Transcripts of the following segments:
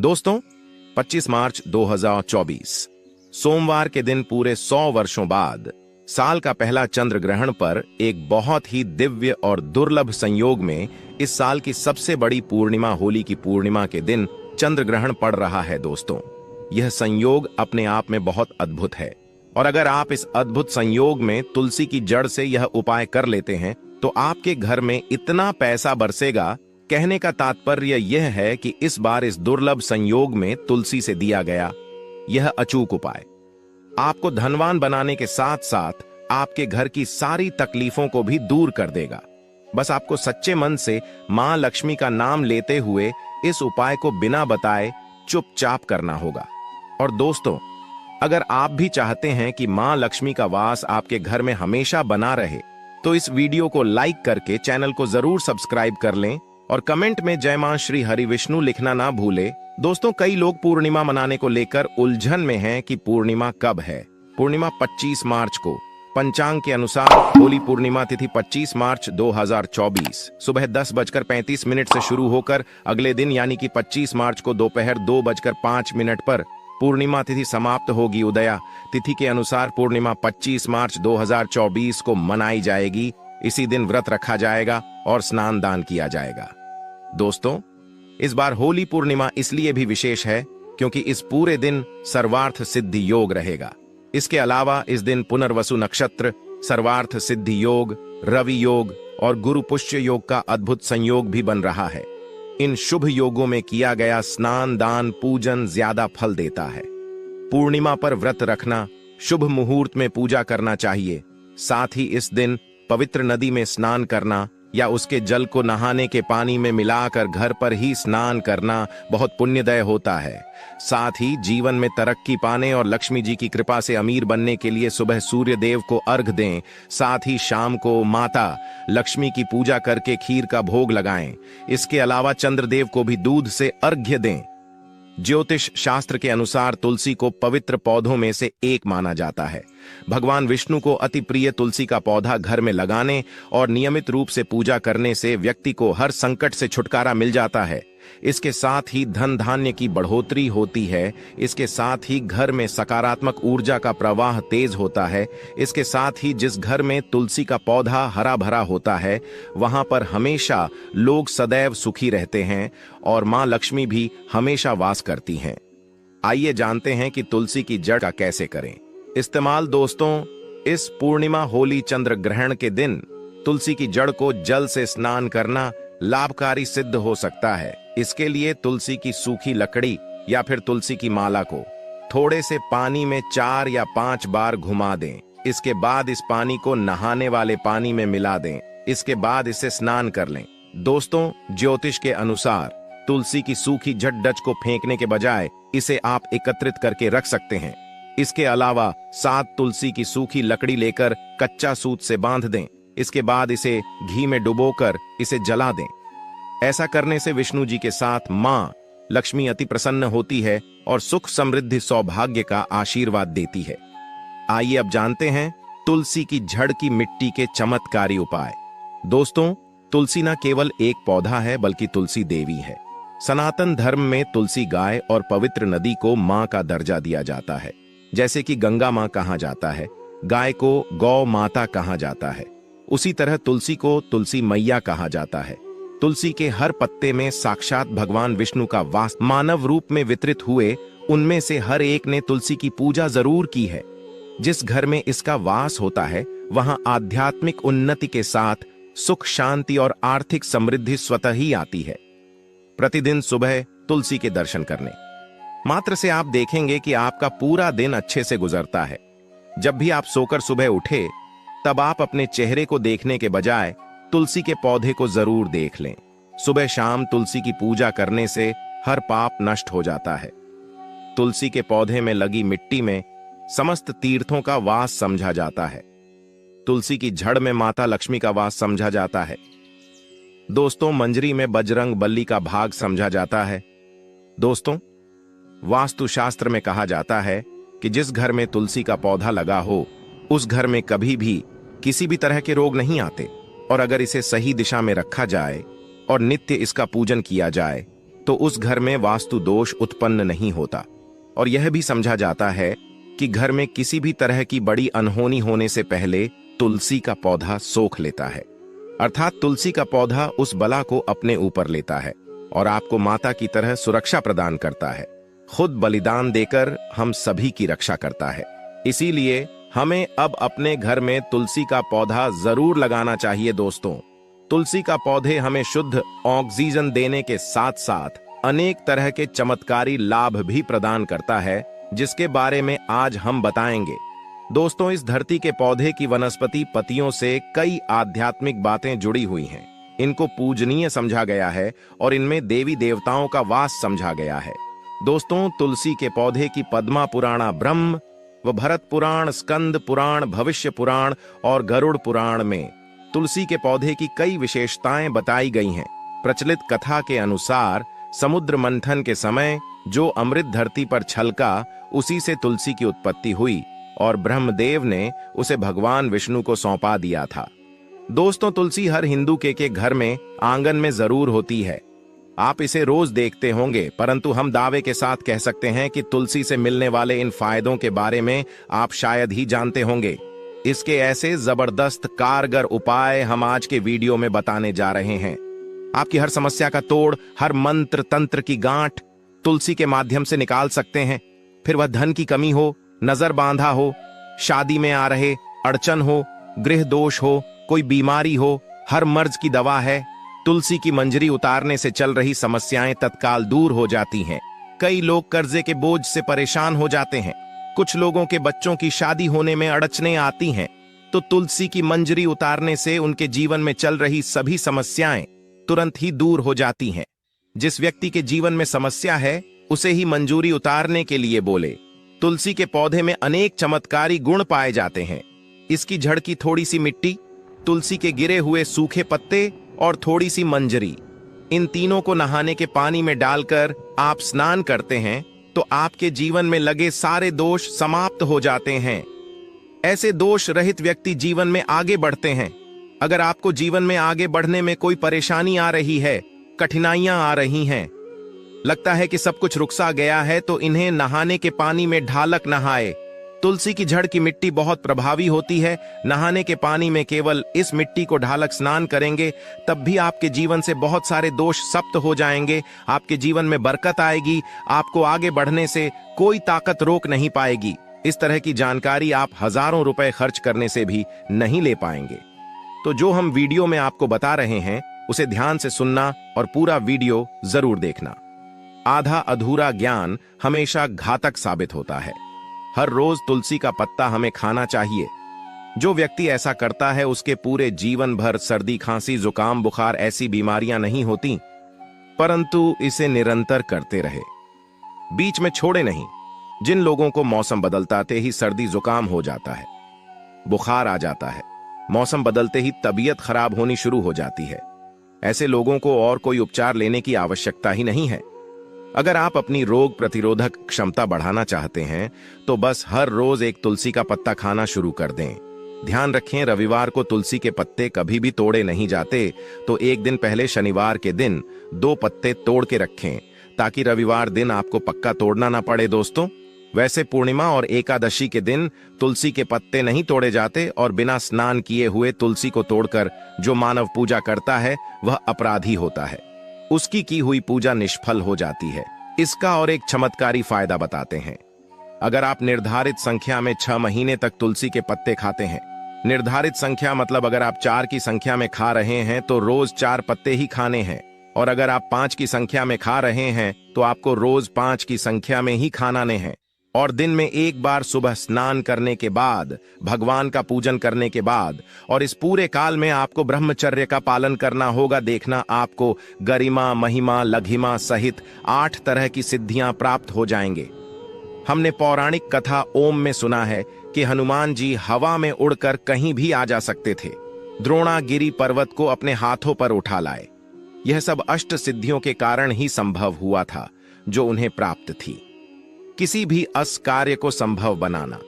दोस्तों, 25 मार्च 2024 सोमवार के दिन पूरे 100 वर्षों बाद साल का पहला चंद्र ग्रहण पर एक बहुत ही दिव्य और दुर्लभ संयोग में इस साल की सबसे बड़ी पूर्णिमा होली की पूर्णिमा के दिन चंद्र ग्रहण पड़ रहा है। दोस्तों, यह संयोग अपने आप में बहुत अद्भुत है और अगर आप इस अद्भुत संयोग में तुलसी की जड़ से यह उपाय कर लेते हैं तो आपके घर में इतना पैसा बरसेगा। कहने का तात्पर्य यह है कि इस बार इस दुर्लभ संयोग में तुलसी से दिया गया यह अचूक उपाय आपको धनवान बनाने के साथ साथ आपके घर की सारी तकलीफों को भी दूर कर देगा। बस आपको सच्चे मन से मां लक्ष्मी का नाम लेते हुए इस उपाय को बिना बताए चुपचाप करना होगा। और दोस्तों, अगर आप भी चाहते हैं कि मां लक्ष्मी का वास आपके घर में हमेशा बना रहे तो इस वीडियो को लाइक करके चैनल को जरूर सब्सक्राइब कर लें और कमेंट में जय मां श्री हरि विष्णु लिखना ना भूले। दोस्तों, कई लोग पूर्णिमा मनाने को लेकर उलझन में हैं कि पूर्णिमा कब है। पूर्णिमा 25 मार्च को। पंचांग के अनुसार होली पूर्णिमा तिथि 25 मार्च 2024 सुबह 10:35 से शुरू होकर अगले दिन यानी कि 25 मार्च को दोपहर 2:05 पर पूर्णिमा तिथि समाप्त होगी। उदया तिथि के अनुसार पूर्णिमा 25 मार्च 2024 को मनाई जाएगी। इसी दिन व्रत रखा जाएगा और स्नान दान किया जाएगा। दोस्तों, इस बार होली पूर्णिमा इसलिए भी विशेष है क्योंकि इस पूरे दिन सर्वार्थ सिद्धि योग रहेगा। इसके अलावा इस दिन पुनर्वसु नक्षत्र, सर्वार्थ सिद्धि योग, रवि योग और गुरु पुष्य योग का अद्भुत संयोग भी बन रहा है। इन शुभ योगों में किया गया स्नान दान पूजन ज्यादा फल देता है। पूर्णिमा पर व्रत रखना, शुभ मुहूर्त में पूजा करना चाहिए। साथ ही इस दिन पवित्र नदी में स्नान करना या उसके जल को नहाने के पानी में मिलाकर घर पर ही स्नान करना बहुत पुण्यदय होता है। साथ ही जीवन में तरक्की पाने और लक्ष्मी जी की कृपा से अमीर बनने के लिए सुबह सूर्य देव को अर्घ दें। साथ ही शाम को माता लक्ष्मी की पूजा करके खीर का भोग लगाएं। इसके अलावा चंद्रदेव को भी दूध से अर्घ्य दें। ज्योतिष शास्त्र के अनुसार तुलसी को पवित्र पौधों में से एक माना जाता है। भगवान विष्णु को अति प्रिय तुलसी का पौधा घर में लगाने और नियमित रूप से पूजा करने से व्यक्ति को हर संकट से छुटकारा मिल जाता है। इसके साथ ही धन धान्य की बढ़ोतरी होती है। इसके साथ ही घर में सकारात्मक ऊर्जा का प्रवाह तेज होता है। इसके साथ ही जिस घर में तुलसी का पौधा हरा भरा होता है वहां पर हमेशा लोग सदैव सुखी रहते हैं और मां लक्ष्मी भी हमेशा वास करती हैं। आइए जानते हैं कि तुलसी की जड़ का कैसे करें इस्तेमाल। दोस्तों, इस पूर्णिमा होली चंद्र ग्रहण के दिन तुलसी की जड़ को जल से स्नान करना लाभकारी सिद्ध हो सकता है। इसके लिए तुलसी की सूखी लकड़ी या फिर तुलसी की माला को थोड़े से पानी में 4 या 5 बार घुमा दें। इसके बाद इस पानी को नहाने वाले पानी में मिला दें। इसके बाद इसे स्नान कर लें। दोस्तों, ज्योतिष के अनुसार तुलसी की सूखी जड़ डच को फेंकने के बजाय इसे आप एकत्रित करके रख सकते हैं। इसके अलावा 7 तुलसी की सूखी लकड़ी लेकर कच्चा सूत से बांध दें। इसके बाद इसे घी में डुबोकर इसे जला दें। ऐसा करने से विष्णु जी के साथ मां लक्ष्मी अति प्रसन्न होती है और सुख समृद्धि सौभाग्य का आशीर्वाद देती है। आइए अब जानते हैं तुलसी की जड़ की मिट्टी के चमत्कारी उपाय। दोस्तों, तुलसी न केवल एक पौधा है बल्कि तुलसी देवी है। सनातन धर्म में तुलसी गाय और पवित्र नदी को मां का दर्जा दिया जाता है। जैसे कि गंगा मां कहा जाता है, गाय को गौ माता कहा जाता है, उसी तरह तुलसी को तुलसी मैया कहा जाता है। तुलसी के हर पत्ते में साक्षात भगवान विष्णु का वास मानव रूप में वितरित हुए। उनमें से हर एक ने तुलसी की पूजा जरूर की है। जिस घर में इसका वास होता है वहां आध्यात्मिक उन्नति के साथ सुख शांति और आर्थिक समृद्धि स्वतः ही आती है। प्रतिदिन सुबह तुलसी के दर्शन करने मात्र से आप देखेंगे कि आपका पूरा दिन अच्छे से गुजरता है। जब भी आप सोकर सुबह उठे तब आप अपने चेहरे को देखने के बजाय तुलसी के पौधे को जरूर देख लें। सुबह शाम तुलसी की पूजा करने से हर पाप नष्ट हो जाता है। तुलसी के पौधे में लगी मिट्टी में समस्त तीर्थों का वास समझा जाता है। तुलसी की जड़ में माता लक्ष्मी का वास समझा जाता है। दोस्तों, मंजरी में बजरंग बली का भाग समझा जाता है। दोस्तों, वास्तुशास्त्र में कहा जाता है कि जिस घर में तुलसी का पौधा लगा हो उस घर में कभी भी किसी भी तरह के रोग नहीं आते। और अगर इसे सही दिशा में रखा जाए और नित्य इसका पूजन किया जाए तो उस घर में वास्तु दोष उत्पन्न नहीं होता। और यह भी समझा जाता है कि घर में किसी भी तरह की बड़ी अनहोनी होने से पहले तुलसी का पौधा सोख लेता है, अर्थात तुलसी का पौधा उस बला को अपने ऊपर लेता है और आपको माता की तरह सुरक्षा प्रदान करता है। खुद बलिदान देकर हम सभी की रक्षा करता है। इसीलिए हमें अब अपने घर में तुलसी का पौधा जरूर लगाना चाहिए दोस्तों। तुलसी का पौधे हमें शुद्ध ऑक्सीजन देने के साथ साथ अनेक तरह के चमत्कारी लाभ भी प्रदान करता है, जिसके बारे में आज हम बताएंगे। दोस्तों, इस धरती के पौधे की वनस्पति पत्तियों से कई आध्यात्मिक बातें जुड़ी हुई हैं। इनको पूजनीय समझा गया है और इनमें देवी देवताओं का वास समझा गया है। दोस्तों, तुलसी के पौधे की पद्मा पुराण ब्रह्म व भरत पुराण, स्कंद पुराण, भविष्य पुराण और गरुड़ पुराण में तुलसी के पौधे की कई विशेषताएं बताई गई हैं। प्रचलित कथा के अनुसार समुद्र मंथन के समय जो अमृत धरती पर छलका, उसी से तुलसी की उत्पत्ति हुई और ब्रह्मदेव ने उसे भगवान विष्णु को सौंपा दिया था। दोस्तों, तुलसी हर हिंदू के घर में आंगन में जरूर होती है। आप इसे रोज देखते होंगे, परंतु हम दावे के साथ कह सकते हैं कि तुलसी से मिलने वाले इन फायदों के बारे में आप शायद ही जानते होंगे। इसके ऐसे जबरदस्त कारगर उपाय हम आज के वीडियो में बताने जा रहे हैं। आपकी हर समस्या का तोड़, हर मंत्र तंत्र की गांठ तुलसी के माध्यम से निकाल सकते हैं। फिर वह धन की कमी हो, नजर बांधा हो, शादी में आ रहे अड़चन हो, गृह दोष हो, कोई बीमारी हो, हर मर्ज की दवा है। तुलसी की मंजरी उतारने से चल रही समस्याएं तत्काल दूर हो जाती हैं। कई लोग कर्जे के बोझ से परेशान हो जाते हैं। कुछ लोगों के बच्चों की शादी होने में अड़चनें आती हैं, तो तुलसी की मंजरी उतारने से उनके जीवन में चल रही सभी समस्याएं तुरंत ही दूर हो जाती हैं। जिस व्यक्ति के जीवन में समस्या है, उसे ही मंजूरी उतारने के लिए बोले। तुलसी के पौधे में अनेक चमत्कारी गुण पाए जाते हैं। इसकी जड़ की थोड़ी सी मिट्टी, तुलसी के गिरे हुए सूखे पत्ते और थोड़ी सी मंजरी, इन तीनों को नहाने के पानी में डालकर आप स्नान करते हैं तो आपके जीवन में लगे सारे दोष समाप्त हो जाते हैं। ऐसे दोष रहित व्यक्ति जीवन में आगे बढ़ते हैं। अगर आपको जीवन में आगे बढ़ने में कोई परेशानी आ रही है, कठिनाइयां आ रही हैं, लगता है कि सब कुछ रुकसा गया है, तो इन्हें नहाने के पानी में ढालक नहाए। तुलसी की जड़ की मिट्टी बहुत प्रभावी होती है। नहाने के पानी में केवल इस मिट्टी को ढालक स्नान करेंगे, तब भी आपके जीवन से बहुत सारे दोष समाप्त हो जाएंगे। आपके जीवन में बरकत आएगी। आपको आगे बढ़ने से कोई ताकत रोक नहीं पाएगी। इस तरह की जानकारी आप हजारों रुपए खर्च करने से भी नहीं ले पाएंगे। तो जो हम वीडियो में आपको बता रहे हैं, उसे ध्यान से सुनना और पूरा वीडियो जरूर देखना। आधा अधूरा ज्ञान हमेशा घातक साबित होता है। हर रोज तुलसी का पत्ता हमें खाना चाहिए। जो व्यक्ति ऐसा करता है, उसके पूरे जीवन भर सर्दी, खांसी, जुकाम, बुखार ऐसी बीमारियां नहीं होती, परंतु इसे निरंतर करते रहे, बीच में छोड़े नहीं। जिन लोगों को मौसम बदलते ही सर्दी जुकाम हो जाता है, बुखार आ जाता है, मौसम बदलते ही तबीयत खराब होनी शुरू हो जाती है, ऐसे लोगों को और कोई उपचार लेने की आवश्यकता ही नहीं है। अगर आप अपनी रोग प्रतिरोधक क्षमता बढ़ाना चाहते हैं, तो बस हर रोज एक तुलसी का पत्ता खाना शुरू कर दें। ध्यान रखें, रविवार को तुलसी के पत्ते कभी भी तोड़े नहीं जाते, तो एक दिन पहले शनिवार के दिन 2 पत्ते तोड़ के रखें, ताकि रविवार दिन आपको पक्का तोड़ना ना पड़े। दोस्तों, वैसे पूर्णिमा और एकादशी के दिन तुलसी के पत्ते नहीं तोड़े जाते, और बिना स्नान किए हुए तुलसी को तोड़कर जो मानव पूजा करता है, वह अपराधी होता है। उसकी की हुई पूजा निष्फल हो जाती है। इसका और एक चमत्कारी फायदा बताते हैं। अगर आप निर्धारित संख्या में 6 महीने तक तुलसी के पत्ते खाते हैं, निर्धारित संख्या मतलब अगर आप 4 की संख्या में खा रहे हैं तो रोज 4 पत्ते ही खाने हैं, और अगर आप 5 की संख्या में खा रहे हैं तो आपको रोज 5 की संख्या में ही खाना है। और दिन में एक बार सुबह स्नान करने के बाद, भगवान का पूजन करने के बाद, और इस पूरे काल में आपको ब्रह्मचर्य का पालन करना होगा। देखना, आपको गरिमा, महिमा, लघिमा सहित 8 तरह की सिद्धियां प्राप्त हो जाएंगे। हमने पौराणिक कथा ओम में सुना है कि हनुमान जी हवा में उड़कर कहीं भी आ जा सकते थे। द्रोणागिरी पर्वत को अपने हाथों पर उठा लाए। यह सब अष्ट सिद्धियों के कारण ही संभव हुआ था जो उन्हें प्राप्त थी। किसी भी अस कार्य को संभव बनाना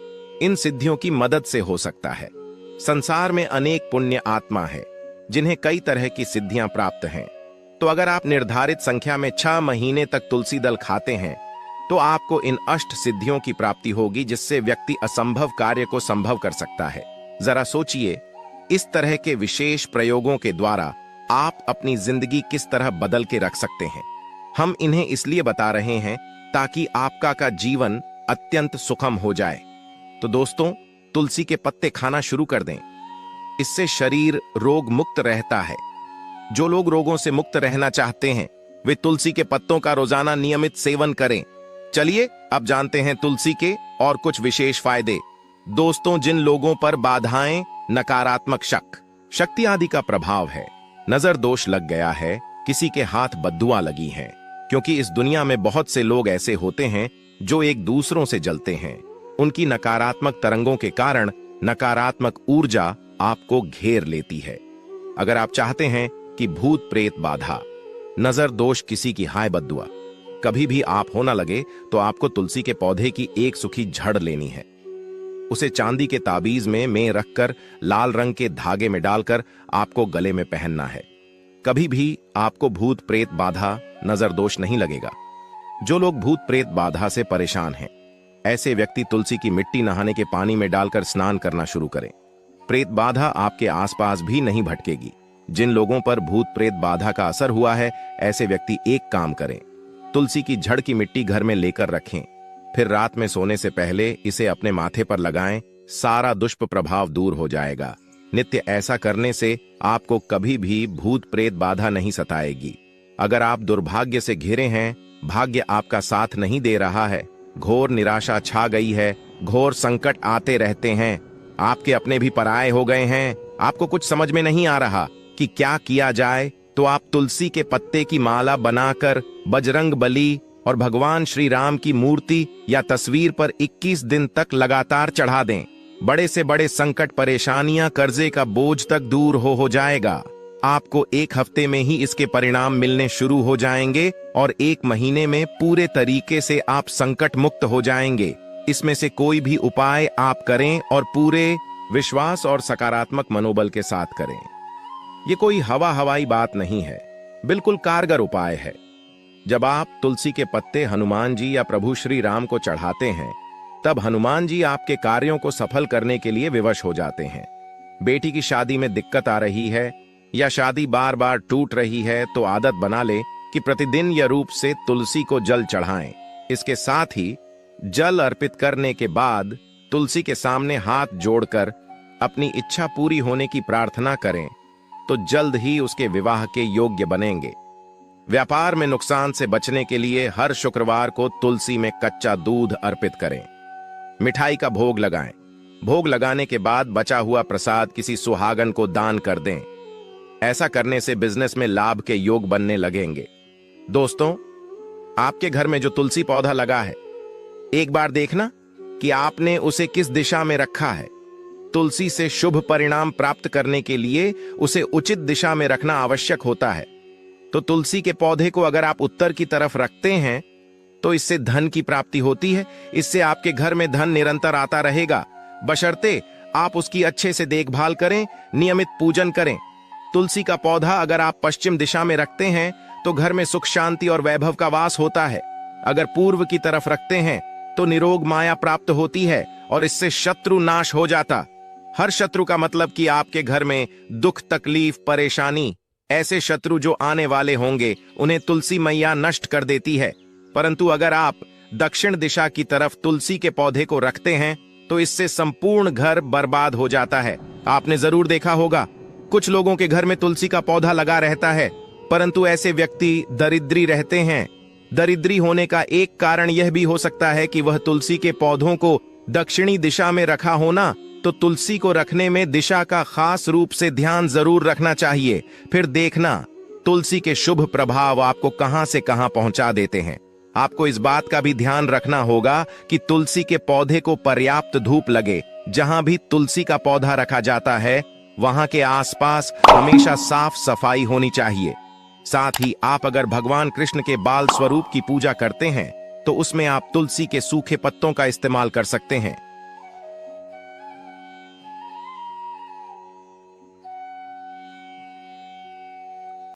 इन सिद्धियों की मदद से हो सकता है। संसार में अनेक पुण्य आत्मा है जिन्हें कई तरह की सिद्धियां प्राप्त हैं। तो अगर आप निर्धारित संख्या में 6 महीने तक तुलसी दल खाते हैं तो आपको इन अष्ट सिद्धियों की प्राप्ति होगी, जिससे व्यक्ति असंभव कार्य को संभव कर सकता है। जरा सोचिए, इस तरह के विशेष प्रयोगों के द्वारा आप अपनी जिंदगी किस तरह बदल के रख सकते हैं। हम इन्हें इसलिए बता रहे हैं ताकि आपका का जीवन अत्यंत सुखम हो जाए। तो दोस्तों, तुलसी के पत्ते खाना शुरू कर दें। इससे शरीर रोग मुक्त रहता है। जो लोग रोगों से मुक्त रहना चाहते हैं वे तुलसी के पत्तों का रोजाना नियमित सेवन करें। चलिए अब जानते हैं तुलसी के और कुछ विशेष फायदे। दोस्तों, जिन लोगों पर बाधाएं, नकारात्मक शक, शक्ति आदि का प्रभाव है, नजर दोष लग गया है, किसी के हाथ बद्दुआ लगी हैं, क्योंकि इस दुनिया में बहुत से लोग ऐसे होते हैं जो एक दूसरों से जलते हैं। उनकी नकारात्मक तरंगों के कारण नकारात्मक ऊर्जा आपको घेर लेती है। अगर आप चाहते हैं कि भूत प्रेत बाधा, नजर दोष, किसी की हाय बद्दुआ कभी भी आप होना लगे तो आपको तुलसी के पौधे की एक सूखी झड़ लेनी है। उसे चांदी के ताबीज में रखकर लाल रंग के धागे में डालकर आपको गले में पहनना है। कभी भी आपको भूत प्रेत बाधा, नजर दोष नहीं लगेगा। जो लोग भूत प्रेत बाधा से परेशान हैं, ऐसे व्यक्ति तुलसी की मिट्टी नहाने के पानी में डालकर स्नान करना शुरू करें। प्रेत बाधा आपके आसपास भी नहीं भटकेगी। जिन लोगों पर भूत प्रेत बाधा का असर हुआ है, ऐसे व्यक्ति एक काम करें, तुलसी की झड़ की मिट्टी घर में लेकर रखें, फिर रात में सोने से पहले इसे अपने माथे पर लगाएं। सारा दुष्प्रभाव दूर हो जाएगा। नित्य ऐसा करने से आपको कभी भी भूत प्रेत बाधा नहीं सताएगी। अगर आप दुर्भाग्य से घिरे हैं, भाग्य आपका साथ नहीं दे रहा है, घोर निराशा छा गई है, घोर संकट आते रहते हैं, आपके अपने भी पराये हो गए हैं, आपको कुछ समझ में नहीं आ रहा कि क्या किया जाए, तो आप तुलसी के पत्ते की माला बनाकर बजरंग बली और भगवान श्री राम की मूर्ति या तस्वीर पर 21 दिन तक लगातार चढ़ा दें। बड़े से बड़े संकट, परेशानियां, कर्जे का बोझ तक दूर हो जाएगा। आपको 1 हफ्ते में ही इसके परिणाम मिलने शुरू हो जाएंगे और 1 महीने में पूरे तरीके से आप संकट मुक्त हो जाएंगे। इसमें से कोई भी उपाय आप करें और पूरे विश्वास और सकारात्मक मनोबल के साथ करें। ये कोई हवाई बात नहीं है, बिल्कुल कारगर उपाय है। जब आप तुलसी के पत्ते हनुमान जी या प्रभु श्री राम को चढ़ाते हैं, तब हनुमान जी आपके कार्यों को सफल करने के लिए विवश हो जाते हैं। बेटी की शादी में दिक्कत आ रही है या शादी बार बार टूट रही है, तो आदत बना ले कि प्रतिदिन यह रूप से तुलसी को जल चढ़ाएं। इसके साथ ही जल अर्पित करने के बाद तुलसी के सामने हाथ जोड़कर अपनी इच्छा पूरी होने की प्रार्थना करें, तो जल्द ही उसके विवाह के योग्य बनेंगे। व्यापार में नुकसान से बचने के लिए हर शुक्रवार को तुलसी में कच्चा दूध अर्पित करें। मिठाई का भोग लगाएं। भोग लगाने के बाद बचा हुआ प्रसाद किसी सुहागन को दान कर दें। ऐसा करने से बिजनेस में लाभ के योग बनने लगेंगे। दोस्तों, आपके घर में जो तुलसी पौधा लगा है, एक बार देखना कि आपने उसे किस दिशा में रखा है। तुलसी से शुभ परिणाम प्राप्त करने के लिए उसे उचित दिशा में रखना आवश्यक होता है। तो तुलसी के पौधे को अगर आप उत्तर की तरफ रखते हैं तो इससे धन की प्राप्ति होती है। इससे आपके घर में धन निरंतर आता रहेगा, बशर्ते आप उसकी अच्छे से देखभाल करें, नियमित पूजन करें। तुलसी का पौधा अगर आप पश्चिम दिशा में रखते हैं तो घर में सुख, शांति और वैभव का वास होता है। अगर पूर्व की तरफ रखते हैं तो निरोग माया प्राप्त होती है और इससे शत्रु नाश हो जाता। हर शत्रु का मतलब कि आपके घर में दुख, तकलीफ, परेशानी, ऐसे शत्रु जो आने वाले होंगे, उन्हें तुलसी मैया नष्ट कर देती है। परंतु अगर आप दक्षिण दिशा की तरफ तुलसी के पौधे को रखते हैं तो इससे संपूर्ण घर बर्बाद हो जाता है। आपने जरूर देखा होगा, कुछ लोगों के घर में तुलसी का पौधा लगा रहता है, परंतु ऐसे व्यक्ति दरिद्री रहते हैं। दरिद्री होने का एक कारण यह भी हो सकता है कि वह तुलसी के पौधों को दक्षिणी दिशा में रखा होना। तो तुलसी को रखने में दिशा का खास रूप से ध्यान जरूर रखना चाहिए। फिर देखना तुलसी के शुभ प्रभाव आपको कहां से कहां पहुंचा देते हैं। आपको इस बात का भी ध्यान रखना होगा कि तुलसी के पौधे को पर्याप्त धूप लगे। जहां भी तुलसी का पौधा रखा जाता है वहां के आसपास हमेशा साफ सफाई होनी चाहिए। साथ ही आप अगर भगवान कृष्ण के बाल स्वरूप की पूजा करते हैं तो उसमें आप तुलसी के सूखे पत्तों का इस्तेमाल कर सकते हैं।